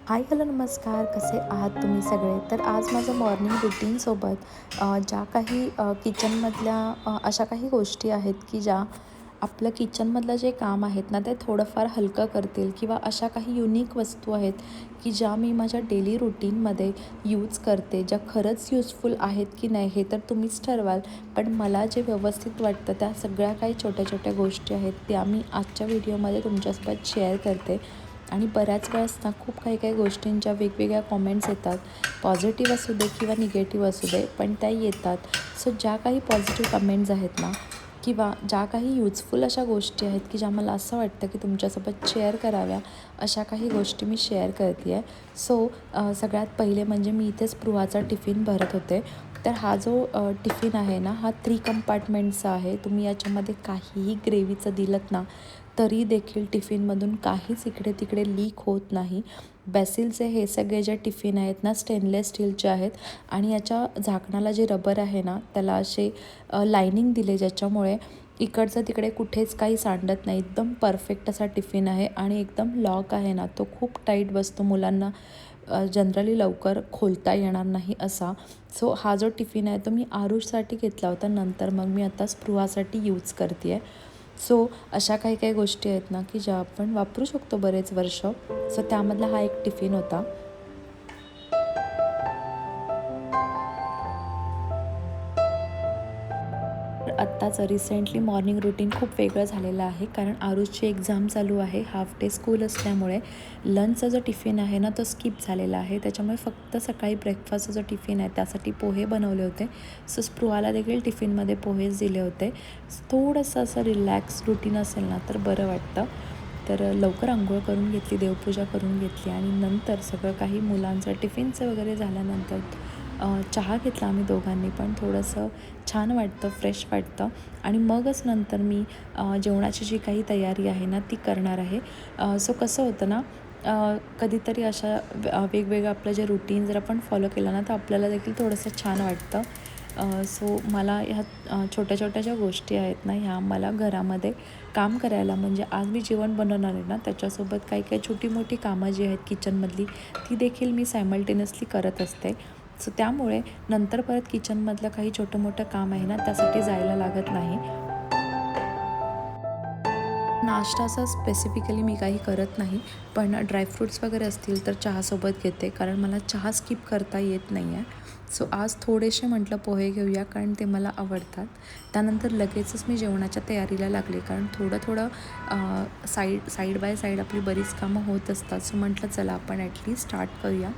Hi hello नमस्कार, कसे आहात तुम्ही सगळे? तर आज माझं मॉर्निंग रुटीनसोबत ज्या काही किचनमधल्या अशा काही गोष्टी आहेत की ज्या आपलं किचनमधलं जे काम आहेत ना ते थोडंफार हलकं करतील किंवा अशा काही युनिक वस्तू आहेत की ज्या मी माझ्या डेली रुटीनमध्ये यूज करते, ज्या खरंच युजफुल आहेत की नाही हे तर तुम्हीच ठरवाल. पण मला जे व्यवस्थित वाटतं त्या सगळ्या काही छोट्या छोट्या गोष्टी आहेत त्या मी आजच्या व्हिडिओमध्ये तुमच्यासोबत शेअर करते. आणि बऱ्याच वेळेस ना खूप काही काही गोष्टींच्या वेगवेगळ्या कॉमेंट्स येतात, पॉझिटिव्ह असू दे किंवा निगेटिव्ह असू दे, पण त्या येतात. सो ज्या काही पॉझिटिव्ह कमेंट्स आहेत ना किंवा ज्या काही यूजफुल अशा गोष्टी आहेत की ज्या मला असं वाटतं की तुमच्यासोबत शेअर कराव्या, अशा काही गोष्टी मी शेअर करते आहे. सो सगळ्यात पहिले म्हणजे मी इथे स्पृहाचा टिफिन भरत होते. तर हा जो टिफिन आहे ना हा 3 कंपार्टमेंटचा आहे. तुम्ही याच्यामध्ये काहीही ग्रेव्हीचं दिलंत ना तरी देखील टिफिनमधून काहीच इकडे तिकडे लीक होत नाही. बेसिलचे हे सगळे जे टिफिन आहेत ना स्टेनलेस स्टीलचे आहेत आणि याच्या झाकणाला जे रबर आहे ना त्याला असे लायनिंग दिले ज्याच्यामुळे इकडचं तिकडे कुठेच काही सांडत नाही. एकदम परफेक्ट असा टिफिन आहे आणि एकदम लॉक आहे ना तो खूप टाईट बसतो, मुलांना जनरली लवकर खोलता येणार नाही असा. सो हा जो टिफिन आहे तो मी आरुषसाठी घेतला होता, नंतर मग मी आता स्पृहासाठी यूज करते आहे. सो अशा काही काही गोष्टी आहेत ना की ज्या आपण वापरू शकतो बरेच वर्ष. सो त्यामधला हा एक टिफिन होता. तर आत्ताच रिसेंटली मॉर्निंग रुटीन खूप वेगळं झालेलं आहे, कारण आरुषची एक्झाम चालू आहे, हाफ डे स्कूल असल्यामुळे लंचचा जो टिफिन आहे ना तो स्किप झालेला आहे. त्याच्यामुळे फक्त सकाळी ब्रेकफास्टचा जो टिफिन आहे त्यासाठी पोहे बनवले होते. सो स्पृहाला देखील टिफिनमध्ये पोहेच दिले होते. थोडंसं असं रिलॅक्स रुटीन असेल ना तर बरं वाटतं. तर लवकर अंघोळ करून घेतली, देवपूजा करून घेतली आणि नंतर सगळं काही मुलांचं टिफिनचं वगैरे झाल्यानंतर चहा घेतला आम्ही दोघांनी पण. थोडंसं छान वाटतं, फ्रेश वाटतं आणि मगच नंतर मी जेवणाची जी काही तयारी आहे ना ती करणार आहे. सो कसं होतं ना कधीतरी अशा वेगवेगळं आपलं जे रुटीन जर आपण फॉलो केलं ना तर आपल्याला देखील थोडंसं छान वाटतं. सो मला ह्या छोट्या छोट्या ज्या गोष्टी आहेत ना ह्या मला घरामध्ये काम करायला, म्हणजे आज मी जेवण बनवणार आहे ना त्याच्यासोबत काही काही छोटी मोठी कामं जी आहेत किचनमधली ती देखील मी सायमल्टेनियसली करत असते. सो त्यामुळे नंतर परत किचनमधलं काही छोटं मोठं काम आहे ना त्यासाठी जायला लागत नाही. नाश्ता असा स्पेसिफिकली मी काही करत नाही, पण ड्रायफ्रूट्स वगैरे असतील तर चहासोबत घेते, कारण मला चहा स्किप करता येत नाही आहे. सो आज थोडेसे म्हटलं पोहे घेऊया कारण ते मला आवडतात. त्यानंतर लगेचच मी जेवणाच्या तयारीला लागले, कारण थोडं थोडं साईड बाय साईड आपली बरीच कामं होत असतात. सो म्हटलं चला आपण ॲटलीस्ट स्टार्ट करूया.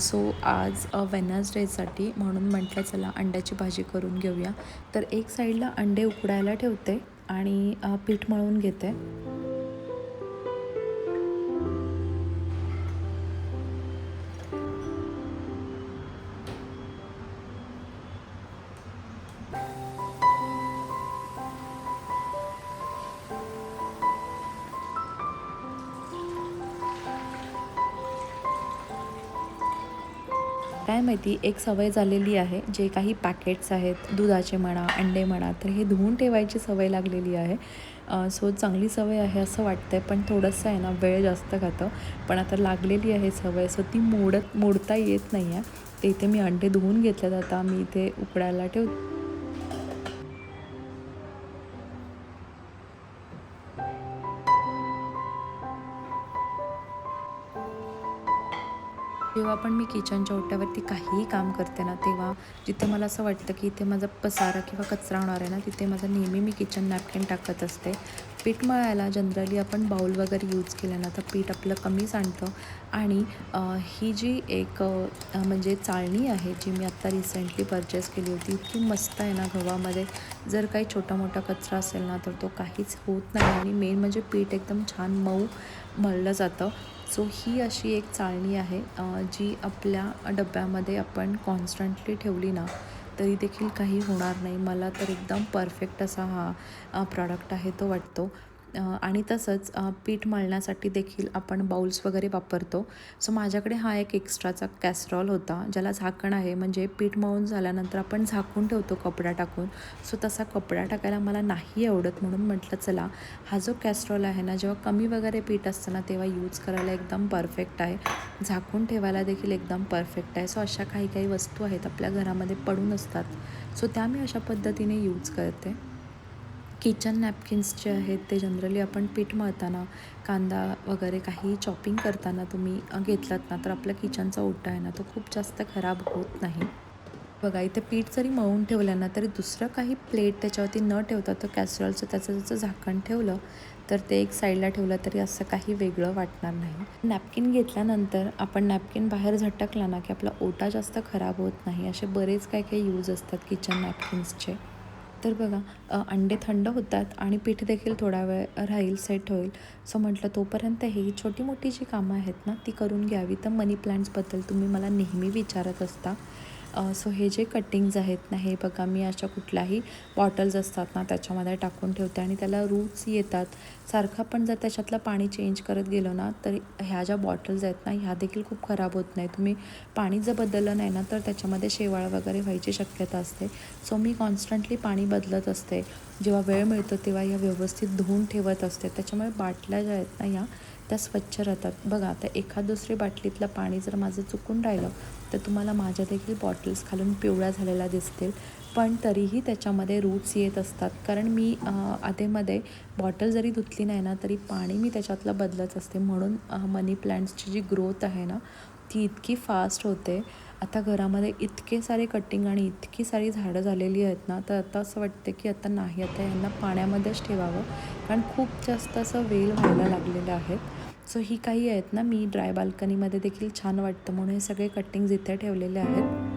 सो आज वेडनेसडेसाठी म्हणून म्हटलं चला अंड्याची भाजी करून घेऊया. तर एक साईडला अंडे उकडायला ठेवते आणि पीठ मळून घेते. काय माहिती एक सवय झालेली आहे, जे काही पॅकेट्स आहेत दुधाचे म्हणा, अंडे म्हणा, तर हे धुवून ठेवायची सवय लागलेली आहे. सो चांगली सवय आहे असं वाटतं आहे, पण थोडंसं आहे ना वेळ जास्त खातं. पण आता लागलेली आहे सवय, सो ती मोडता येत नाही आहे. तर इथे मी अंडे धुवून घेतल्यात, आता मी इथे उकडायला ठेवते. जेव्हा पण मी किचनच्या ओट्यावरती काहीही काम करते ना तेव्हा जिथे मला असं वाटतं की इथे माझा पसारा किंवा कचरा होणार आहे ना तिथे माझं नेहमी मी किचन नॅपकिन टाकत असते. पीठ मळायला जनरली आपण बाऊल वगैरे यूज केलं ना तर पीठ आपलं कमी सांडतं. आणि ही जी एक म्हणजे चाळणी आहे जी मी आत्ता रिसेंटली परचेस केली होती, इतकी मस्त आहे ना, गव्हामध्ये जर काही छोटा मोठा कचरा असेल ना तर तो काहीच होत नाही आणि मेन म्हणजे पीठ एकदम छान मऊ मळलं जातं. सो ही अशी एक चाळणी आहे जी आपल्या डब्यामध्ये आपण कॉन्स्टंटली ठेवली ना तरी देखील काही होणार नाही. मला तर एकदम परफेक्ट असा हा प्रॉडक्ट आहे तो वाटतो. आणि तसंच पीठ मळण्यासाठी देखील आपण बाउल्स वगैरे वापरतो. सो माझ्याकडे हा एक एक्स्ट्राचा कॅसरॉल होता, ज्याला झाकण आहे. म्हणजे पीठ मळून झाल्यानंतर आपण झाकून ठेवतो कपडा टाकून. सो तसा कपडा टाकायला मला नाही आवडत, म्हणून म्हटलं चला हा जो कॅसरॉल आहे ना, जेव्हा कमी वगैरे पीठ असतं ना, तेव्हा यूज करायला एकदम परफेक्ट आहे. झाकून ठेवायला देखील एकदम परफेक्ट आहे. सो अशा काही काही वस्तू आहेत आपल्या घरामध्ये पडून असतात, सो त्या मी अशा पद्धतीने यूज करते. किचन नॅपकिन्स जे आहेत ते जनरली आपण पीठ मळताना, कांदा वगैरे काही चॉपिंग करताना तुम्ही घेतलात ना, तर आपल्या किचनचा ओटा आहे ना, तो खूप जास्त खराब होत नाही. बघा इथे पीठ जरी मळून ठेवलं ना, तरी दुसरं काही प्लेट त्याच्यावरती न ठेवता तर कॅसरॉलचं त्याचं झाकण ठेवलं, तर ते एक साईडला ठेवलं तरी असं काही वेगळं वाटणार नाही. नॅपकिन घेतल्यानंतर आपण नॅपकिन बाहेर झटकला ना, की आपला ओटा जास्त खराब होत नाही. असे बरेच काही काही यूज असतात किचन नॅपकिन्सचे. तर बघा अंडे थंड होतात आणि पीठ देखील थोडा वेळ राहील, सेट होईल. सो म्हटलं तोपर्यंत ही छोटी मोठी जी कामं आहेत ना, ती करून घ्यावी. तर मनी प्लांट्सबद्दल तुम्ही मला नेहमी विचारत असता. सो हे जे कटिंग्ज आहेत ना, हे बघा मी अशा कुठल्याही बॉटल्स असतात ना, त्याच्यामध्ये टाकून ठेवते आणि त्याला रूट्स येतात. सारखं पण जर त्याच्यातलं पाणी चेंज करत गेलो ना, तर ह्या ज्या बॉटल्स आहेत ना, ह्या देखील खूप खराब होत नाही. तुम्ही पाणी जर बदललं नाही ना, तर त्याच्यामध्ये शेवाळ वगैरे व्हायची शक्यता असते. सो मी कॉन्स्टंटली पाणी बदलत असते. जेव्हा वेळ मिळतो तेव्हा ह्या व्यवस्थित धुवून ठेवत असते. त्याच्यामुळे बाटल्या ज्या आहेत ना, ह्या त्या स्वच्छ राहतात. बघा आता एखाद दुसरी बाटलीतलं पाणी जर माझं चुकून राहिलं, तर तुम्हाला माझ्या देखील बॉटल्स खालून पिवळ्या झालेल्या दिसतील. पण तरीही त्याच्यामध्ये रूट्स येत असतात, कारण मी आधेमध्ये बॉटल जरी धुतली नाही ना, तरी पाणी मी त्याच्यातलं बदलत असते. म्हणून मनी प्लांट्सची जी ग्रोथ आहे ना, ती इतकी फास्ट होते. आता घरामध्ये इतके सारे कटिंग आणि इतकी सारी झाडं झालेली आहेत ना, तर आता असं वाटते की आता नाही, आता यांना पाण्यामध्येच ठेवावं, कारण खूप जास्त असं वेल व्हायला लागलेलं आहेत. सो ही काही आहेत ना, मी ड्राय बाल्कनीमध्ये देखील छान वाटतं म्हणून हे सगळे कटिंग्ज इथे ठेवलेले आहेत.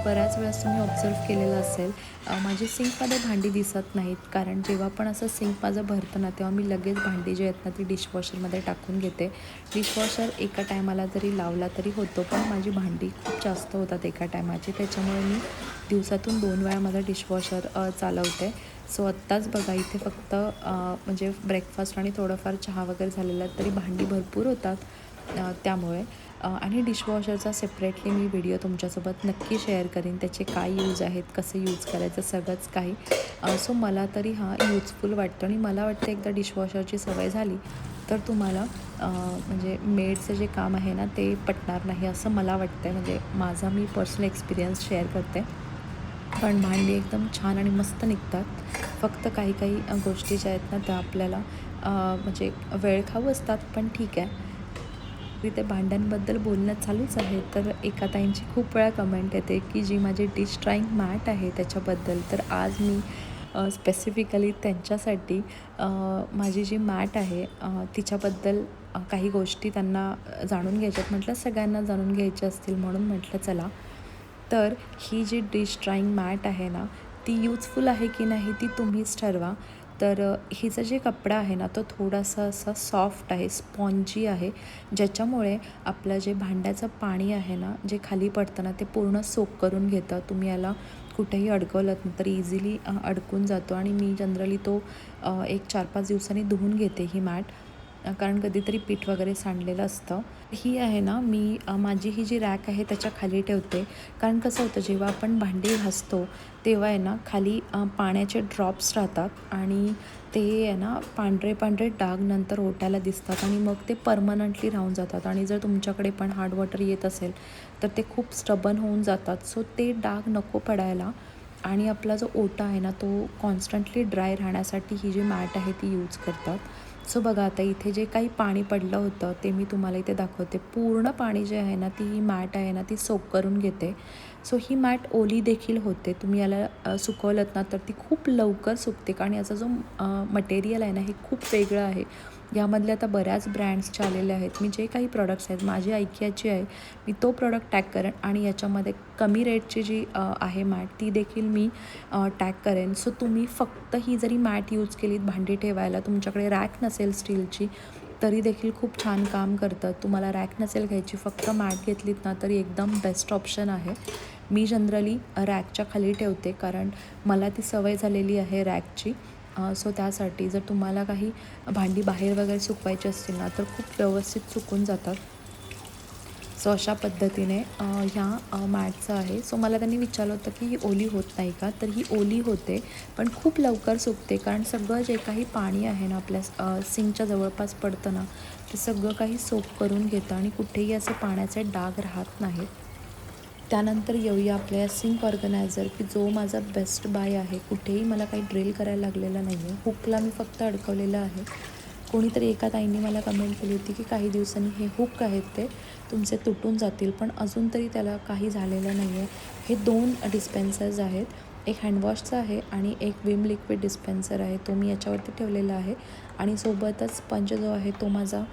बऱ्याच वेळेस तुम्ही ऑब्झर्व केलेलं असेल, माझी सिंकमध्ये भांडी दिसत नाहीत, कारण जेव्हा पण असं सिंक माझं भरतं ना, तेव्हा मी लगेच भांडी जी आहेत ना, ती डिशवॉशरमध्ये टाकून घेते. डिशवॉशर एका टायमाला जरी लावला तरी होतो, पण माझी भांडी खूप जास्त होतात एका टायमाची. त्याच्यामुळे मी दिवसातून 2 वेळा माझा डिशवॉशर चालवते. सो आत्ताच बघा इथे फक्त म्हणजे ब्रेकफास्ट आणि थोडंफार चहा वगैरे झालेलं आहे, तरी भांडी भरपूर होतात. त्यामुळे आणि डिशवॉशरचा सेपरेटली मी व्हिडिओ तुमच्यासोबत नक्की शेअर करीन. त्याचे काय यूज आहेत, कसं यूज करायचं, सगळंच काही. सो मला तरी हा यूजफुल वाटतं आणि मला वाटतं एकदा डिशवॉशरची सवय झाली तर तुम्हाला म्हणजे मेडचं जे काम आहे ना, ते पटणार नाही असं मला वाटतं आहे. म्हणजे माझा मी पर्सनल एक्सपिरियन्स शेअर करते. पण भांडी एकदम छान आणि मस्त निघतात. फक्त काही काही गोष्टी ज्या आहेत ना, त्या आपल्याला म्हणजे वेळखाऊ असतात, पण ठीक आहे. इथे भांड्यांबद्दल बोलणं चालूच आहे, तर एका ताईंची खूप वेळा कमेंट येते की जी माझी डिश ड्रायिंग मॅट आहे त्याच्याबद्दल. तर आज मी स्पेसिफिकली त्यांच्यासाठी माझी जी मॅट आहे तिच्याबद्दल काही गोष्टी त्यांना जाणून घ्यायच्यात. म्हटलं सगळ्यांना जाणून घ्यायच्या असतील म्हणून म्हटलं चला. तर ही जी डिश ड्रायिंग मॅट आहे ना, ती यूजफुल आहे की नाही ती तुम्हीच ठरवा. तर हिचा जे कपडा आहे ना, तो थोडासा असा सॉफ्ट आहे, स्पॉन्जी आहे, ज्याच्यामुळे आपलं जे भांड्याचं पाणी आहे ना, जे खाली पडतं ना, ते पूर्ण सोक करून घेतं. तुम्ही याला कुठेही अडकवलंत ना, तर इझिली अडकून जातो आणि मी जनरली तो एक 4-5 दिवसांनी धुवून घेते ही मॅट. कारण कधीतरी पीठ वगैरे सांडलेलं असतं. ही आहे ना, मी माझी ही जी रॅक आहे त्याच्या खाली ठेवते. कारण कसं होतं, जेव्हा आपण भांडी घासतो तेव्हा आहे ना, खाली पाण्याचे ड्रॉप्स राहतात आणि ते आहे ना, पांढरे पांढरे डाग नंतर ओट्याला दिसतात आणि मग ते परमनंटली राहून जातात. आणि जर तुमच्याकडे पण हार्ड वॉटर येत असेल तर ते खूप स्टबन होऊन जातात. सो ते डाग नको पडायला आणि आपला जो ओटा आहे ना, तो कॉन्स्टंटली ड्राय राहण्यासाठी ही जी मॅट आहे ती यूज करतात. सो बघा आता इथे जे काही पाणी पडलं होतं ते मी तुम्हाला इथे दाखवते. पूर्ण पाणी जे आहे ना, ती ही मॅट आहे ना, ती सोक करून घेते. सो ही मॅट ओली देखील होते. तुम्ही याला सुकवलंत ना, तर ती खूप लवकर सुकते, कारण याचा जो मटेरियल आहे ना, हे खूप वेगळं आहे. यामधले आता बऱ्याच ब्रँड्सचे आलेले आहेत. मी जे काही प्रॉडक्ट्स आहेत, माझी IKEAची आहे, मी तो प्रॉडक्ट टॅग करेन आणि याच्यामध्ये कमी रेटची जी आहे मॅट ती देखील मी टॅग करेन. सो तुम्ही फक्त ही जरी मॅट यूज केलीत भांडी ठेवायला, तुमच्याकडे रॅक नसेल स्टीलची तरी देखील खूप छान काम करतं. तुम्हाला रॅक नसेल घ्यायची, फक्त मॅट घेतलीत ना तरी एकदम बेस्ट ऑप्शन आहे. मी जनरली रॅकच्या खाली ठेवते कारण मला ती सवय झालेली आहे रॅकची. सो त्यासाठी जर तुम्हाला काही भांडी बाहेर वगैरे सुकवायची असतील ना तर खूप व्यवस्थित सुकून जातात. सो अशा पद्धतीने ह्या मॅटचं आहे. सो मला त्यांनी विचारलं होतं की ही ओली होत नाही का, तर ही ओली होते पण खूप लवकर सुकते कारण सगळं जे काही पाणी आहे ना आपल्या सिंकच्या जवळपास पडतं ना ते सगळं काही सोक करून घेतं आणि कुठेही असे पाण्याचे डाग राहत नाहीत. त्यानंतर येऊया आपल्या सिंक ऑर्गनायझर की जो माझा बेस्ट बाय आहे. कुठेही मला काही ड्रिल करायला लागलेलं नाही आहे. हुकला मी फक्त अडकवलेलं आहे. कोणीतरी एका ताईंनी मला कमेंट केली होती की काही दिवसांनी हे हुक आहेत ते तुमचे तुटून जातील, पण अजून तरी त्याला काही झालेलं नाही आहे. हे 2 डिस्पेन्सर्स आहेत. एक हँडवॉशचा आहे आणि एक विम लिक्विड डिस्पेन्सर आहे. तो मी याच्यावरती ठेवलेला आहे आणि सोबतच स्पंज जो आहे तो माझा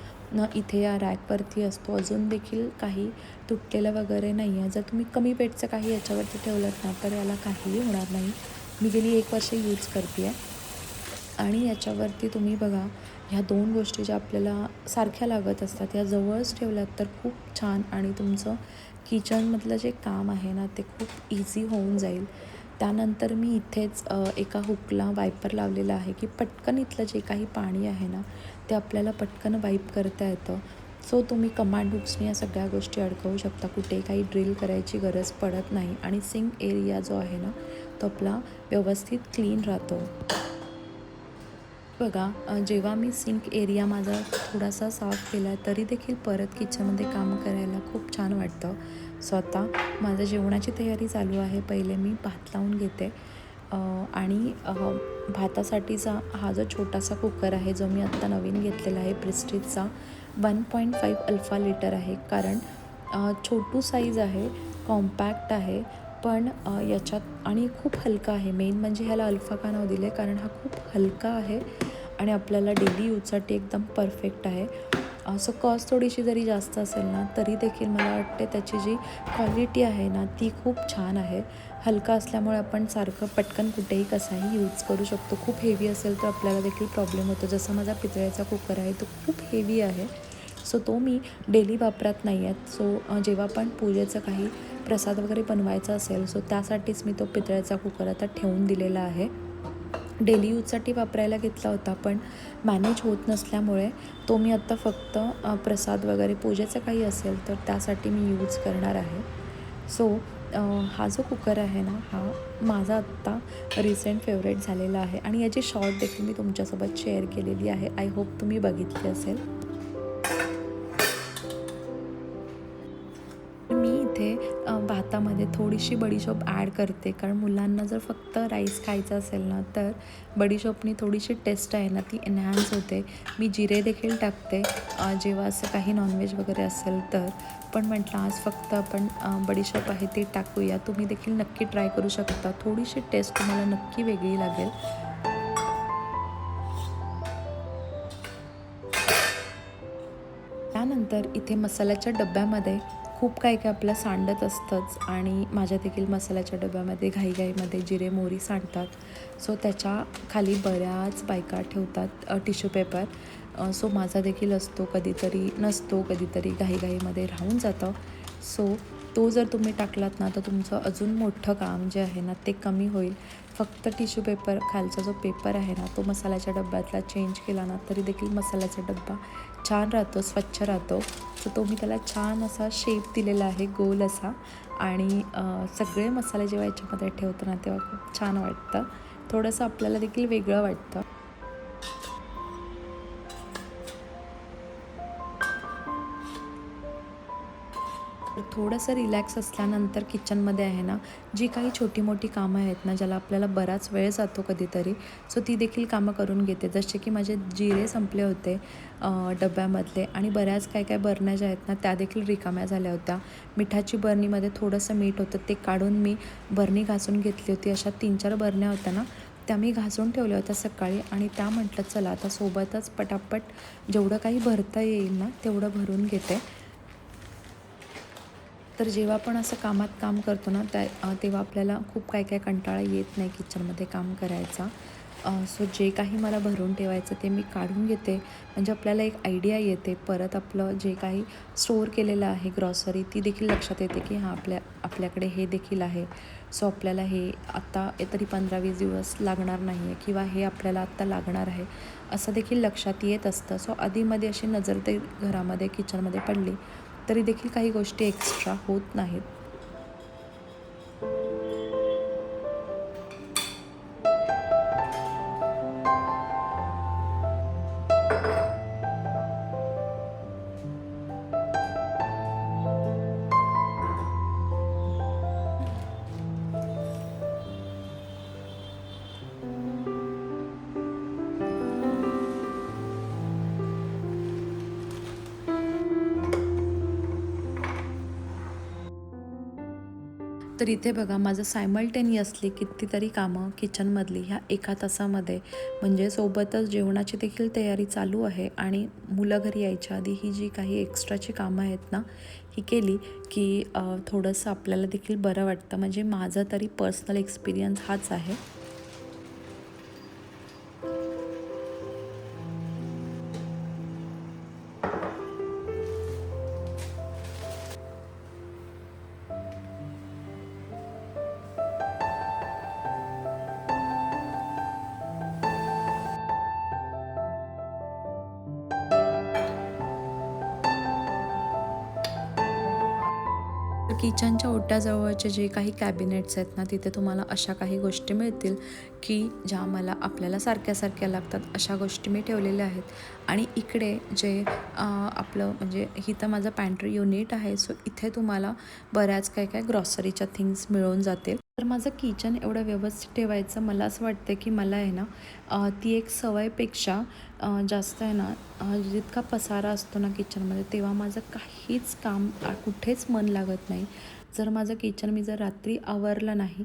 इथे या रॅकवरती असतो. अजून देखील काही तुटलेलं वगैरे नाही आहे. जर तुम्ही कमी पेटचं काही याच्यावरती ठेवलं ना तर याला काहीही होणार नाही. मी गेली 1 वर्ष यूज करते आहे आणि याच्यावरती तुम्ही बघा ह्या 2 गोष्टी ज्या आपल्याला सारख्या लागत असतात या जवळच ठेवल्यात तर खूप छान आणि तुमचं किचनमधलं जे काम आहे ना ते खूप इझी होऊन जाईल. त्यानंतर मी इथेच एका हुकला वायपर लावलेला आहे की पटकन इथलं जे काही पाणी आहे ना ते आपल्याला पटकन वाईप करता येतं. सो तुम्ही कमांड हुक्सने या सगळ्या गोष्टी अडकवू शकता. कुठेही काही ड्रिल करायची गरज पडत नाही आणि सिंक एरिया जो आहे ना तो आपला व्यवस्थित क्लीन राहतो. बघा जेव्हा मी सिंक एरिया माझा थोडासा साफ केला तरी देखील परत किचनमध्ये काम करायला खूप छान वाटतं. सो आता माझं जेवणाची तयारी चालू आहे. पहिले मी भात लावून घेते आणि भातासाठीचा हा जो छोटासा कुकर आहे जो मी आत्ता नवीन घेतलेला आहे प्रेस्टिजचा 1.5 अल्फा लिटर आहे. कारण छोटू साईज आहे, कॉम्पॅक्ट आहे पण याच्यात आणि खूप हलका आहे. मेन म्हणजे ह्याला अल्फा का नाव दिलं आहे कारण हा खूप हलका आहे आणि आपल्याला डेली यूजसाठी एकदम परफेक्ट आहे. सो कॉस्ट थोडीशी जरी जास्त असेल ना तरी देखील मला वाटते त्याची जी क्वालिटी आहे ना ती खूप छान आहे. हलका असल्यामुळे आपण सारखं पटकन कुठेही कसाही यूज करू शकतो. खूप हेवी असेल तर आपल्याला देखील प्रॉब्लेम होतो. जसा माझा पितळेचा कुकर आहे तो खूप हेवी आहे. सो तो मी डेली वापरत नाही आहेत. सो जेव्हा पण पूजेचं काही प्रसाद वगैरे बनवायचा असेल सो त्यासाठीच मी तो पितळेचा कुकर आता ठेवून दिलेला आहे. डेली यूजसाठी वापरायला घेतला होता पण मॅनेज होत नसल्यामुळे तो मी आत्ता फक्त प्रसाद वगैरे पूजेचं काही असेल तर त्यासाठी मी यूज करणार आहे. सो हा जो कुकर आहे ना हा माझा आत्ता रिसेंट फेवरेट झालेला आहे आणि याची शॉर्ट देखील मी तुमच्यासोबत शेअर केलेली आहे. आय होप तुम्ही बघितली असेल. मी इथे भातामध्ये थोडीशी बडीशोप ॲड करते कारण मुलांना जर फक्त राईस खायचा असेल ना तर बडीशोपनी थोडीशी टेस्ट आहे ना ती एनहॅन्स होते. मी जिरे देखील टाकते जेव्हा असं काही नॉनव्हेज वगैरे असेल तर. पण म्हटलं आज फक्त आपण बडीशोप आहे ते टाकूया. तुम्ही देखील नक्की ट्राय करू शकता. थोडीशी टेस्ट तुम्हाला नक्की वेगळी लागेल. त्यानंतर इथे मसाल्याच्या डब्यामध्ये खूप काही काय आपलं सांडत असतंच आणि माझ्या देखील मसाल्याच्या डब्यामध्ये घाईघाईमध्ये जिरे मोहरी सांडतात. सो त्याच्या खाली बऱ्याच बायका ठेवतात टिश्यू पेपर. सो माझा देखील असतो, कधीतरी नसतो, कधीतरी घाईघाईमध्ये राहून जातं. सो तो जर तुम्ही टाकलात ना तर तुमचं अजून मोठं काम जे आहे ना ते कमी होईल. फक्त टिश्यू पेपर खालचा जो पेपर आहे ना तो मसाल्याच्या डब्यातला चेंज केला ना तरी देखील मसाल्याचा डब्बा छान राहतो, स्वच्छ राहतो. सो तो मी त्याला छान असा शेप दिलेला आहे गोल असा आणि सगळे मसाले जेव्हा याच्यामध्ये ठेवतो ना तेव्हा खूप छान वाटतं. थोडंसं आपल्याला देखील वेगळं वाटतं. थोडंसं रिलॅक्स असल्यानंतर किचनमध्ये आहे ना जी काही छोटी मोठी कामं आहेत ना ज्याला आपल्याला बराच वेळ जातो कधीतरी सो ती देखील कामं करून घेते. जसे की माझे जिरे संपले होते डब्यामधले आणि बऱ्याच काय काय बरण्या ज्या आहेत ना त्या देखील रिकाम्या झाल्या होत्या. मिठाची बरणीमध्ये थोडंसं मीठ होतं ते काढून मी बरणी घासून घेतली होती. अशा 3-4 बरण्या होत्या ना त्या मी घासून ठेवल्या होत्या सकाळी आणि त्या म्हटलं चला आता सोबतच पटापट जेवढं काही भरता येईल ना तेवढं भरून घेते. तर जेव्हा आपण असं कामात काम करतो ना तेव्हा आपल्याला खूप काय काय कंटाळा येत नाही किचनमध्ये काम करायचा. सो जे काही मला भरून ठेवायचं ते मी काढून घेते. म्हणजे आपल्याला एक आयडिया येते. परत आपलं जे काही स्टोअर केलेलं आहे ग्रॉसरी ती देखील लक्षात येते की हां आपल्याकडे हे देखील आहे. सो आपल्याला हे आत्ता तरी 15-20 दिवस लागणार नाही आहे किंवा हे आपल्याला आत्ता लागणार आहे असं देखील लक्षात येत असतं. सो आधीमध्ये अशी नजर ते घरामध्ये किचनमध्ये पडली तरी देखील काही गोष्टी एक्स्ट्रा होत नाहीत. तर इथे बघा माझं सायमल्टेनियसली कितीतरी कामं किचनमधली ह्या एका तासामध्ये म्हणजे सोबतच जेवणाची देखील तयारी चालू आहे आणि मुलं घरी यायच्या आधी ही जी काही एक्स्ट्राची कामं आहेत ना ही केली की थोडंसं आपल्याला देखील बरं वाटतं. म्हणजे माझा तरी पर्सनल एक्सपिरियन्स हाच आहे. तर किचनच्या ओट्याजवळचे जे काही कॅबिनेट्स आहेत ना तिथे तुम्हाला अशा काही गोष्टी मिळतील की ज्या मला आपल्याला सारख्या लागतात अशा गोष्टी मी ठेवलेल्या आहेत. आणि इकडे जे आपलं म्हणजे इथं माझं पॅन्ट्री युनिट आहे. सो इथे तुम्हाला बऱ्याच काय ग्रॉसरीच्या थिंग्स मिळून जातील. तर माझं किचन एवढं व्यवस्थित ठेवायचं मला असं वाटतं की मला आहे ना ती एक सवयपेक्षा जास्त आहे ना जितका पसारा असतो ना किचनमध्ये तेव्हा माझं काहीच काम कुठेच मन लागत नाही. जर माझं किचन मी जर रात्री आवरलं नाही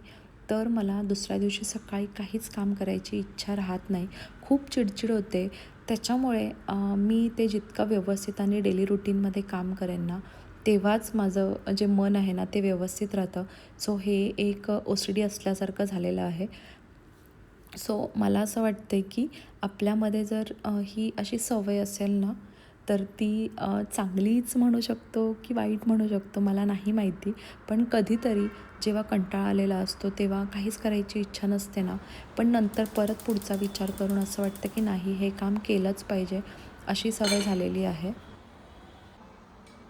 तर मला दुसऱ्या दिवशी सकाळी काहीच काम करायची इच्छा राहत नाही. खूप चिडचिड होते. त्याच्यामुळे मी ते जितकं व्यवस्थित आणि डेली रुटीनमध्ये काम करेन ना तेव्हाच माझं जे मन आहे ना ते व्यवस्थित राहतं. सो हे एक OCD असल्यासारखं झालेलं आहे. सो मला असं वाटते की आपल्यामध्ये जर ही अशी सवय असेल ना तर ती चांगलीच म्हणू शकतो की वाईट म्हणू शकतो मला नाही माहिती. पण कधीतरी जेव्हा कंटाळा आलेला असतो तेव्हा काहीच करायची इच्छा नसते ना पण नंतर परत पुढचा विचार करून असं वाटतं की नाही हे काम केलंच पाहिजे अशी सवय झालेली आहे.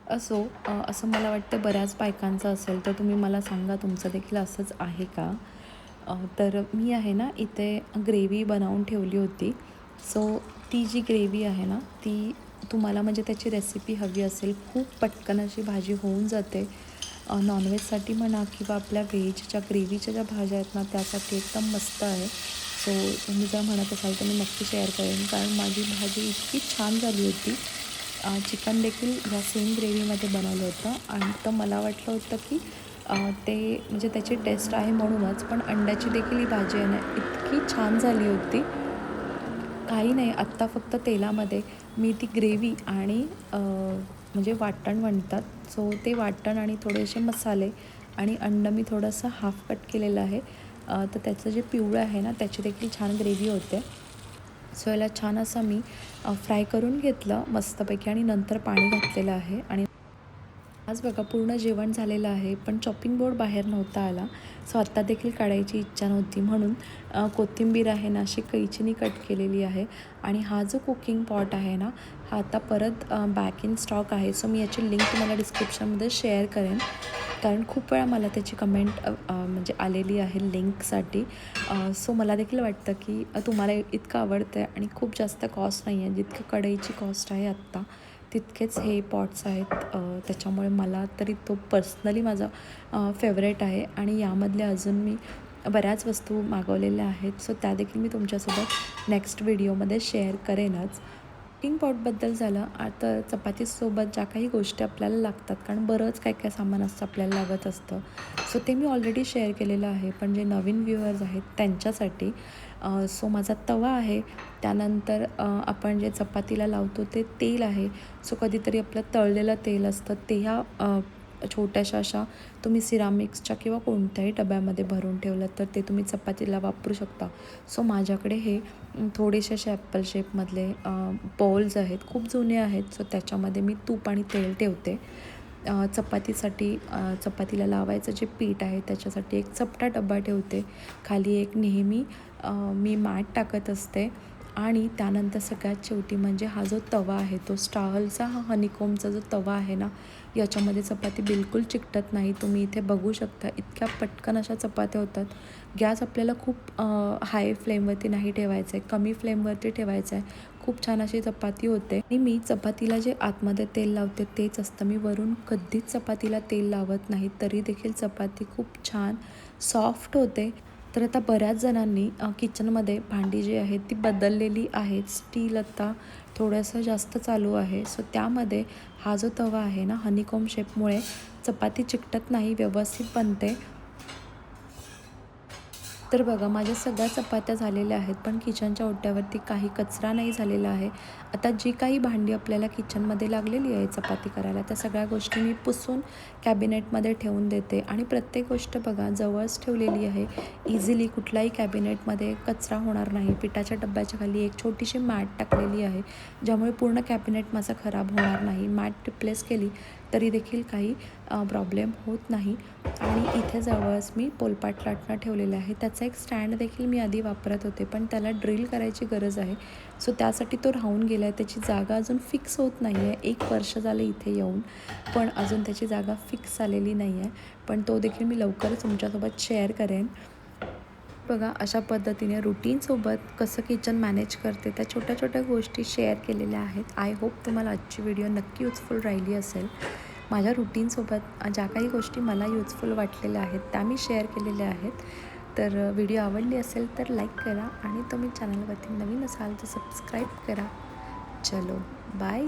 असं मला वाटतं बऱ्याच बायकांचं असेल तर तुम्ही मला सांगा तुमचं देखील असंच आहे का? तर मी आहे ना इथे ग्रेव्ही बनवून ठेवली होती. सो ती जी ग्रेव्ही आहे ना ती तुम्हाला म्हणजे त्याची रेसिपी हवी असेल खूप पटकन अशी भाजी होऊन जाते. नॉनव्हेजसाठी म्हणा किंवा आपल्या व्हेजच्या ग्रेव्हीच्या ज्या भाज्या आहेत ना त्यासाठी एकदम मस्त आहे. सो तुम्ही जर म्हणत असाल तर मी नक्की शेअर करेन कारण माझी भाजी इतकी छान झाली होती. चिकन देखील ह्या सेम ग्रेव्हीमध्ये बनवलं होतं आणि तर मला वाटलं होतं की ते म्हणजे त्याची टेस्ट आहे म्हणूनच पण अंड्याची देखील ही भाजी आहे ना इतकी छान झाली होती. काही नाही आत्ता फक्त तेलामध्ये मी ती ग्रेव्ही आणि म्हणजे वाटण म्हणतात. सो ते वाटण आणि थोडेसे मसाले आणि अंडं मी थोडंसं हाफ कट केलेलं आहे. तर त्याचं जे पिवळं आहे ना त्याची देखील छान ग्रेव्ही होते. सो याला छान असं मी फ्राय करून घेतलं मस्तपैकी आणि नंतर पाणी घातलेलं आहे आणि आज बघा पूर्ण जेवण झालेलं आहे पण चॉपिंग बोर्ड बाहेर नव्हता आला. सो आत्ता देखील काढायची इच्छा नव्हती म्हणून कोथिंबीर आहे ना अशी कैचीनी कट केलेली आहे आणि हा जो कुकिंग पॉट आहे ना हा आता परत बॅक इन स्टॉक आहे. सो मी याची लिंक तुम्हाला डिस्क्रिप्शनमध्ये शेअर करेन कारण खूप वेळा मला त्याची कमेंट म्हणजे आलेली आहे लिंकसाठी. सो मला देखील वाटतं की तुम्हाला इतकं आवडतं आहे आणि खूप जास्त कॉस्ट नाही आहे. जितकं कढईची कॉस्ट आहे आत्ता तितकेच हे पॉट्स आहेत. त्याच्यामुळे मला तरी तो पर्सनली माझा फेवरेट आहे आणि यामधल्या अजून मी बऱ्याच वस्तू मागवलेल्या आहेत. सो त्या देखील मी तुमच्यासोबत नेक्स्ट व्हिडिओमध्ये शेअर करेनच. कुकिंग पॉटबद्दल झालं. आता चपातीसोबत ज्या काही गोष्टी आपल्याला लागतात कारण बरंच काय सामान असतं आपल्याला लागत असतं. सो ते मी ऑलरेडी शेअर केलेलं आहे पण जे नवीन व्ह्युअर्स आहेत त्यांच्यासाठी सो माझा तवा आहे. त्यानंतर आपण जे चपातीला लावतो ते तेल आहे. सो कधीतरी आपलं तळलेलं तेल असतं ते ह्या छोट्याशा अशा तुम्ही सिरामिक्सच्या किंवा कोणत्याही डब्यामध्ये भरून ठेवलं तर ते तुम्ही चपातीला वापरू शकता. सो माझ्याकडे हे थोडेसे असे ॲपल शेपमधले बाउल्स आहेत, खूप जुने आहेत. सो त्याच्यामध्ये मी तूप आणि तेल ठेवते. चपातीसाठी चपातीला लावायचं जे पीठ आहे त्याच्यासाठी एक चपटा डबा ठेवते. खाली एक नेहमी मी मॅट टाकत असते आणि त्यानंतर सगळ्यात शेवटी म्हणजे हा जो तवा आहे तो स्टाहलचा हा हनीकोमचा जो तवा आहे ना, याच्यामध्ये चपाती बिलकुल चिकटत नाही. तुम्ही इथे बघू शकता इतक्या पटकन अशा चपात्या होतात. गॅस आपल्याला खूप हाय फ्लेमवरती नाही ठेवायचं आहे, कमी फ्लेमवरती ठेवायचं आहे. खूप छान अशी चपाती होते आणि मी चपातीला जे आतमध्ये तेल लावते तेच असतं. मी वरून कधीच चपातीला तेल लावत नाही, तरी देखील चपाती खूप छान सॉफ्ट होते. तर आता बऱ्याच जणांनी किचनमध्ये भांडी जी आहेत ती बदललेली आहेत. स्टील आता थोडंसं जास्त चालू आहे. सो त्यामध्ये हा जो तवा आहे ना, हनीकॉम्ब शेपमुळे चपाती चिकटत नाही, व्यवस्थित बनते. तर बघा माझ्या सगळ्या चपात्या झालेल्या आहेत, पण किचनच्या ओट्यावरती काही कचरा नाही झालेला आहे. आता जी काही भांडी आपल्याला किचनमध्ये लागलेली आहे चपाती करायला, त्या सगळ्या गोष्टी मी पुसून कॅबिनेटमध्ये ठेवून देते आणि प्रत्येक गोष्ट बघा जवळच ठेवलेली आहे. इझिली कुठल्याही कॅबिनेटमध्ये कचरा होणार नाही. पिठाच्या डब्याच्या खाली एक छोटीशी मॅट टाकलेली आहे, ज्यामुळे पूर्ण कॅबिनेट माझा खराब होणार नाही. मॅट रिप्लेस केली तरी देखील काही प्रॉब्लेम होत नाही. आणि इथे जवळच मी पोलपाट लाटणं ठेवलेलं आहे. त्याचा एक स्टँड देखील मी आधी वापरत होते, पण त्याला ड्रिल करायची गरज आहे. सो त्यासाठी तो राहून गेला आहे. त्याची जागा अजून फिक्स होत नाही आहे. 1 वर्ष झालं इथे येऊन, पण अजून त्याची जागा फिक्स झालेली नाही आहे. पण तो देखील मी लवकरच तुमच्यासोबत शेअर करेन. बघा अशा पद्धतीने रुटीनसोबत कसं किचन मॅनेज करते त्या छोट्या छोट्या गोष्टी शेअर केलेल्या आहेत. आय होप तुम्हाला आजची व्हिडिओ नक्की युजफुल राहिली असेल. माझ्या रुटीनसोबत ज्या काही गोष्टी मला युजफुल वाटलेल्या आहेत त्या मी शेअर केलेल्या आहेत. तर व्हिडिओ आवडली असेल तर लाईक करा आणि तुम्ही चॅनलवरती नवीन असाल तर सबस्क्राईब करा. चलो बाय.